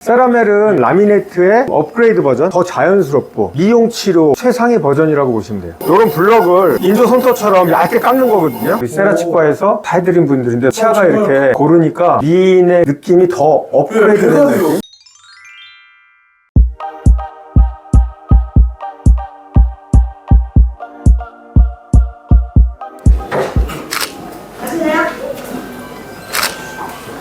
세라멜은 라미네이트의 업그레이드 버전, 더 자연스럽고 미용치료 최상의 버전이라고 보시면 돼요. 이런 블럭을 인조 손톱처럼 얇게 깎는 거거든요. 우리 세라 치과에서 다 해드린 분들인데 치아가 이렇게 고르니까 미인의 느낌이 더 업그레이드 되는 느낌?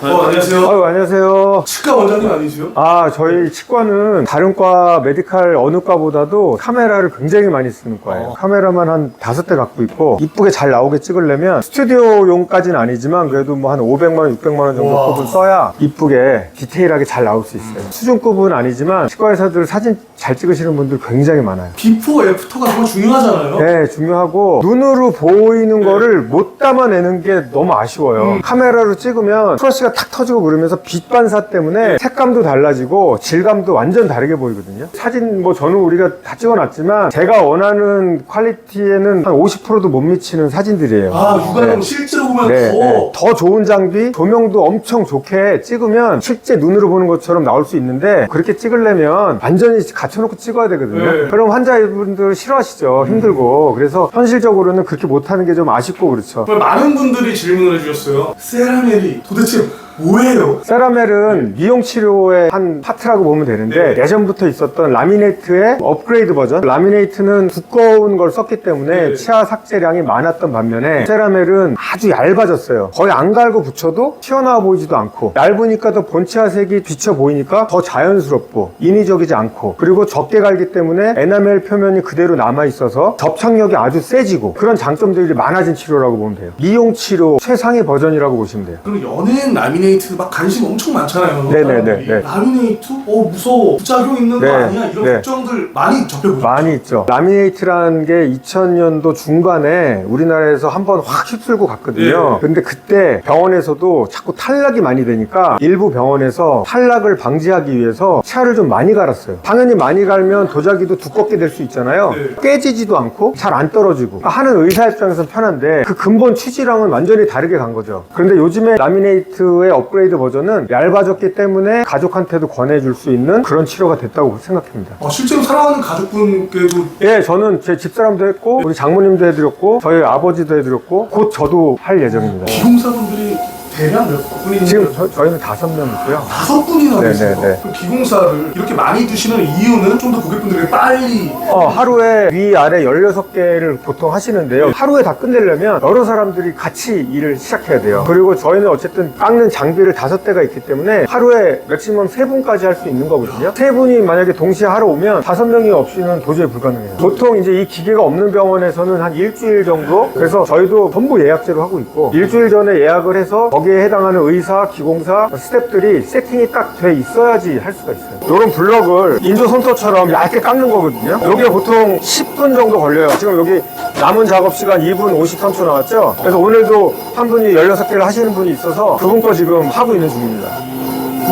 안녕하세요. 안녕하세요. 치과 원장님 아니세요? 저희 치과는 다른 과, 메디칼 어느 과보다도 카메라를 굉장히 많이 쓰는 과예요. 카메라만 한 5대 갖고 있고, 이쁘게 잘 나오게 찍으려면 스튜디오용까지는 아니지만 그래도 뭐 한 500만원, 600만원 정도 급은 써야 이쁘게 디테일하게 잘 나올 수 있어요. 수준급은 아니지만 치과의사들 사진 잘 찍으시는 분들 굉장히 많아요. 비포, 애프터가 정말 중요하잖아요. 네, 중요하고 눈으로 보이는 거를 못 담아내는 게 너무 아쉬워요. 카메라로 찍으면 프러쉬가 탁 터지고 그러면서 빛 반사 때문에 색감도 달라지고 질감도 완전 다르게 보이거든요. 사진 뭐 저는 우리가 다 찍어놨지만 제가 원하는 퀄리티에는 한 50%도 못 미치는 사진들이에요. 육안으로 실제로 보면 더 좋은 장비, 조명도 엄청 좋게 찍으면 실제 눈으로 보는 것처럼 나올 수 있는데 그렇게 찍으려면 완전히 갖춰놓고 찍어야 되거든요. 그럼 환자분들 싫어하시죠. 힘들고. 그래서 현실적으로는 그렇게 못하는 게 좀 아쉽고 그렇죠. 많은 분들이 질문을 해주셨어요. 세라멜이 도대체 뭐예요? 세라멜은 미용치료의 한 파트라고 보면 되는데 예전부터 있었던 라미네이트의 업그레이드 버전. 라미네이트는 두꺼운 걸 썼기 때문에 치아 삭제량이 많았던 반면에 세라멜은 아주 얇아졌어요. 거의 안 갈고 붙여도 튀어나와 보이지도 않고 얇으니까 더 본치아색이 비쳐 보이니까 더 자연스럽고 인위적이지 않고 그리고 적게 갈기 때문에 에나멜 표면이 그대로 남아있어서 접착력이 아주 세지고 그런 장점들이 많아진 치료라고 보면 돼요. 미용치료 최상의 버전이라고 보시면 돼요. 그럼 연예인 라미네이트 막 관심 엄청 많잖아요. 네네네. 라미네이트? 무서워. 부작용 있는 거 아니야? 이런 걱정들 많이 접해보셨죠? 많이 있죠. 라미네이트라는 게 2000년도 중반에 우리나라에서 한번 확 휩쓸고 갔거든요. 근데 그때 병원에서도 자꾸 탈락이 많이 되니까 일부 병원에서 탈락을 방지하기 위해서 치아를 좀 많이 갈았어요. 당연히 많이 갈면 도자기도 두껍게 될 수 있잖아요. 깨지지도 않고 잘 안 떨어지고 하는 의사 입장에서는 편한데 그 근본 취지랑은 완전히 다르게 간 거죠. 그런데 요즘에 라미네이트의 업그레이드 버전은 얇아졌기 때문에 가족한테도 권해줄 수 있는 그런 치료가 됐다고 생각합니다. 실제로 사랑하는 가족분께도 예, 저는 제 집사람도 했고 우리 장모님도 해드렸고 저희 아버지도 해드렸고 곧 저도 할 예정입니다. 기공사분들이 대략 몇 분이 지금 저희는 5명이고요. 5분이나 계세요. 네네네. 그럼 기공사를 이렇게 많이 두시는 이유는 좀 더 고객분들에게 빨리 하루에 위아래 16개를 보통 하시는데요. 하루에 다 끝내려면 여러 사람들이 같이 일을 시작해야 돼요. 그리고 저희는 어쨌든 깎는 장비를 5대가 있기 때문에 하루에 맥시멈 3분까지 할 수 있는 거거든요. 3분이 만약에 동시에 하러 오면 5명이 없이는 도저히 불가능해요. 보통 이제 이 기계가 없는 병원에서는 한 일주일 정도, 그래서 저희도 전부 예약제로 하고 있고 일주일 전에 예약을 해서 거기에 해당하는 의사, 기공사, 스태프들이 세팅이 딱 돼 있어야지 할 수가 있어요. 이런 블럭을 인조 손톱처럼 얇게 깎는 거거든요. 여기가 보통 10분 정도 걸려요. 지금 여기 남은 작업 시간 2분 53초 나왔죠? 그래서 오늘도 한 분이 16개를 하시는 분이 있어서 그분 거 지금 하고 있는 중입니다.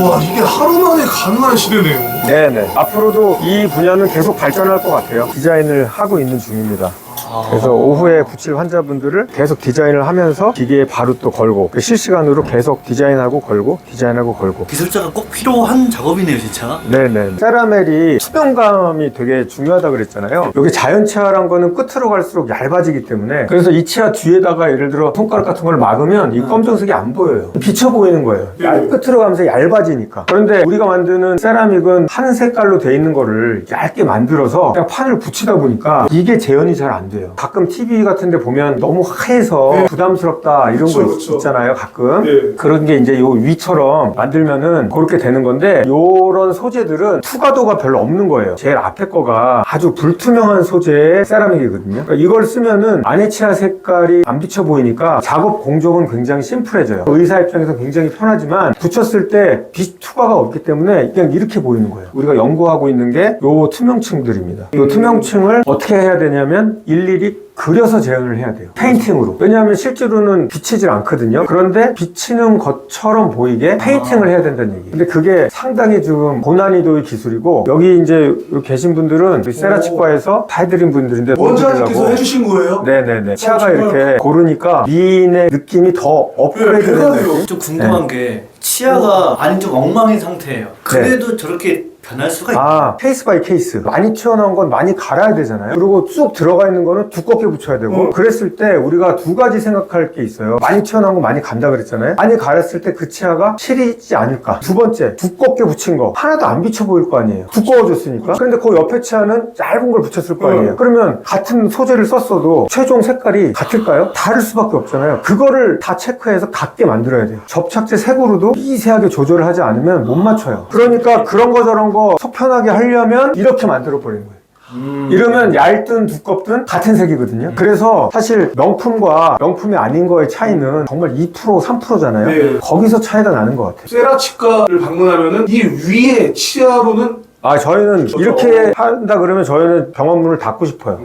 와, 이게 하루 만에 가능한 시대네요. 네네. 앞으로도 이 분야는 계속 발전할 것 같아요. 디자인을 하고 있는 중입니다. 그래서 오후에 붙일 환자분들을 계속 디자인을 하면서 기계에 바로 또 걸고 실시간으로 계속 디자인하고 걸고 디자인하고 걸고. 기술자가 꼭 필요한 작업이네요, 진짜. 네네. 세라멜이 투명감이 되게 중요하다 그랬잖아요. 여기 자연 치아란 거는 끝으로 갈수록 얇아지기 때문에 그래서 이 치아 뒤에다가 예를 들어 손가락 같은 걸 막으면 이 검정색이 안 보여요. 비쳐 보이는 거예요. 끝으로 가면서 얇아지니까. 그런데 우리가 만드는 세라믹은 한 색깔로 돼 있는 거를 얇게 만들어서 그냥 판을 붙이다 보니까 이게 재현이 잘 안 돼요. 가끔 TV 같은 데 보면 너무 하얘서 부담스럽다 이런 거 있잖아요, 가끔. 그런 게 이제 요 위처럼 만들면은 그렇게 되는 건데 요런 소재들은 투과도가 별로 없는 거예요. 제일 앞에 거가 아주 불투명한 소재의 세라믹이거든요. 그러니까 이걸 쓰면은 안에 치아 색깔이 안 비쳐 보이니까 작업 공정은 굉장히 심플해져요. 의사 입장에서 굉장히 편하지만 붙였을 때 빛 투과가 없기 때문에 그냥 이렇게 보이는 거예요. 우리가 연구하고 있는 게 요 투명층들입니다. 요 투명층을 어떻게 해야 되냐면 일일이 그려서 재현을 해야 돼요. 페인팅으로. 왜냐하면 실제로는 비치질 않거든요. 그런데 비치는 것처럼 보이게 페인팅을 해야 된다는 얘기. 근데 그게 상당히 좀 고난이도의 기술이고 여기 이제 계신 분들은 세라 치과에서 다 해드린 분들인데 원장님께서 해주신 거예요? 네네네. 치아가 이렇게 고르니까 미인의 느낌이 더 업그레이드 되는 느낌? 좀 궁금한 게 치아가 많이 좀 엉망인 상태예요. 그래도 저렇게 변할 수가 있나요? 케이스 바이 케이스. 많이 튀어나온 건 많이 갈아야 되잖아요. 그리고 쑥 들어가 있는 거는 두껍게 붙여야 되고 그랬을 때 우리가 두 가지 생각할 게 있어요. 많이 튀어나온 거 많이 간다 그랬잖아요. 많이 갈았을 때 그 치아가 실이지 않을까. 두 번째, 두껍게 붙인 거 하나도 안 비쳐 보일 거 아니에요. 두꺼워졌으니까. 그런데 그 옆에 치아는 얇은 걸 붙였을 거 아니에요. 그러면 같은 소재를 썼어도 최종 색깔이 같을까요? 다를 수밖에 없잖아요. 그거를 다 체크해서 같게 만들어야 돼요. 접착제 색으로도 미세하게 조절을 하지 않으면 못 맞춰요. 그러니까 그런 거 저런 거 속 편하게 하려면 이렇게 만들어 버리는 거예요. 이러면 얇든 두껍든 같은 색이거든요. 그래서 사실 명품과 명품이 아닌 거의 차이는 정말 2% 3%잖아요. 네. 거기서 차이가 나는 것 같아요. 세라 치과를 방문하면은 이 위에 치아로는 저희는 이렇게 한다 그러면 저희는 병원 문을 닫고 싶어요.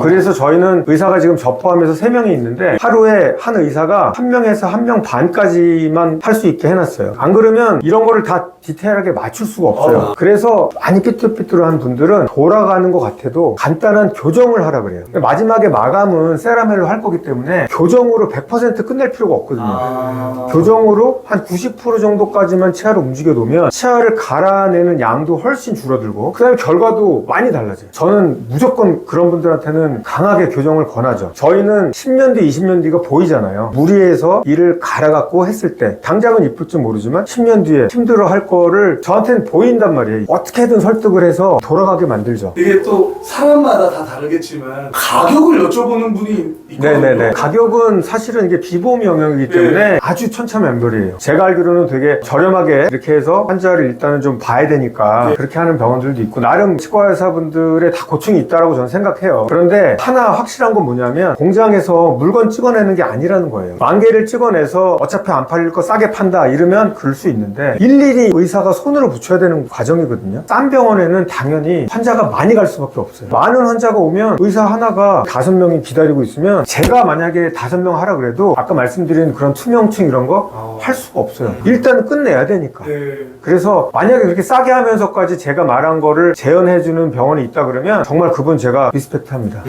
그래서 저희는 의사가 지금 접포하면서 3명이 있는데 하루에 한 의사가 1명에서 1명 반까지만 할 수 있게 해놨어요. 안 그러면 이런 거를 다 디테일하게 맞출 수가 없어요. 그래서 많이 삐뚤삐뚤한 분들은 돌아가는 것 같아도 간단한 교정을 하라 그래요. 마지막에 마감은 세라멜로 할 거기 때문에 교정으로 100% 끝낼 필요가 없거든요. 교정으로 한 90% 정도까지만 치아를 움직여 놓으면 치아를 갈아내는 양도 훨씬 줄어들고 그 다음에 결과도 많이 달라져요. 저는 무조건 그런 분들한테는 강하게 교정을 권하죠. 저희는 10년 뒤 20년 뒤가 보이잖아요. 무리해서 이를 갈아갖고 했을 때 당장은 이쁠지 모르지만 10년 뒤에 힘들어 할 거를 저한테는 보인단 말이에요. 어떻게든 설득을 해서 돌아가게 만들죠. 이게 또 사람마다 다 다르겠지만 가격을 여쭤보는 분이 있거든요. 네네네. 가격은 사실은 이게 비보험 영역이기 때문에 아주 천차만별이에요. 제가 알기로는 되게 저렴하게 이렇게 해서 환자를 일단은 좀 봐야 되니까 그렇게 하는 병원들도 있고 나름 치과 의사분들의 다 고충이 있다라고 저는 생각해요. 그런데 하나 확실한 건 뭐냐면 공장에서 물건 찍어내는 게 아니라는 거예요. 10,000개를 찍어내서 어차피 안 팔릴 거 싸게 판다 이러면 그럴 수 있는데 일일이 의사가 손으로 붙여야 되는 과정이거든요. 싼 병원에는 당연히 환자가 많이 갈 수밖에 없어요. 많은 환자가 오면 의사 하나가 5명이 기다리고 있으면 제가 만약에 5명 하라 그래도 아까 말씀드린 그런 투명층 이런 거 할 수가 없어요. 일단 끝내야 되니까. 그래서 만약에 그렇게 싸게 하면서까지 제가 말한 거를 재현해주는 병원이 있다 그러면 정말 그분 제가 리스펙트합니다.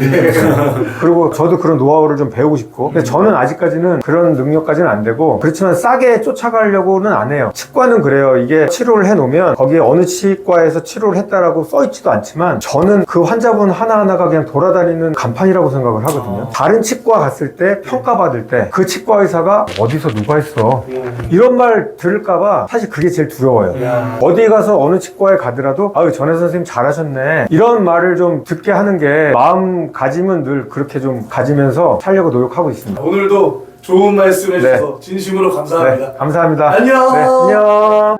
그리고 저도 그런 노하우를 좀 배우고 싶고 근데 저는 아직까지는 그런 능력까지는 안 되고 그렇지만 싸게 쫓아가려고는 안 해요. 치과는 그래요. 이게 치료를 해놓으면 거기에 어느 치과에서 치료를 했다라고 써있지도 않지만 저는 그 환자분 하나하나가 그냥 돌아다니는 간판이라고 생각을 하거든요. 다른 치과 갔을 때 평가받을 때 그 치과 의사가 어디서 누가 했어 이런 말 들을까봐 사실 그게 제일 두려워요. 어디 가서 어느 치과에 가더라도 아유 전혜 선생님 잘하셨네 이런 말을 좀 듣게 하는 게 마음가짐은 늘 그렇게 좀 가지면서 살려고 노력하고 있습니다. 오늘도 좋은 말씀 해주셔서 진심으로 감사합니다. 네, 감사합니다. 안녕. 네, 안녕.